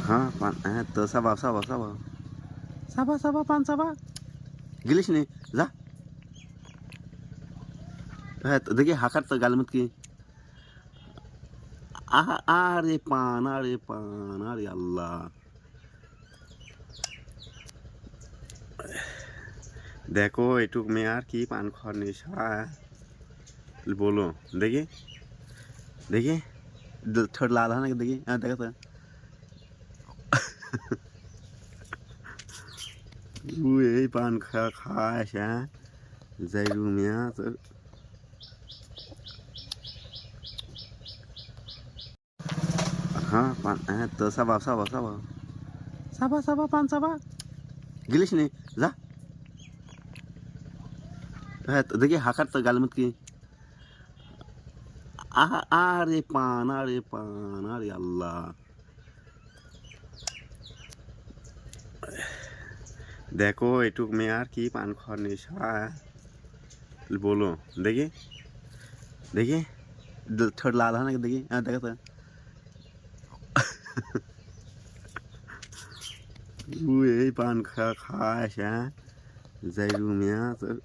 হ্যাঁ পান, হ্যাঁ তো চাবা চাবা চাবা চাবা চাবা পান চাবা গিলিস নি যা। হ্যাঁ তো দেখি হাঁকার তো গালমত কি। আরে পান, আরে পান, আরে আল্লাহ। দেখো এটুক মেয়ে আর কি পান খাওয়ার নেশা বলো। দেখি দেখি ঠোঁট লাল হয় নাকি দেখি। হ্যাঁ দেখো তো এই পান খাস হ্যাঁ যাই রুমিয়া তোর। হ্যাঁ পান, হ্যাঁ তো চাবা চাবা চাবা চাবা চাবা পান চাবা গিলিস নি যা। হ্যাঁ তো দেখি হাঁকার তো গালমত কি। আরে পান, আরে পান, আরে আল্লাহ। দেখো এটুক মেয়ে আর কি পান খাওয়ার নেশা বলো। দেখি দেখি ঠোঁট লাল হয় নাকি দেখি। হ্যাঁ দেখো তো এই পান খাস হ্যাঁ যাই রুমিয়া তোর।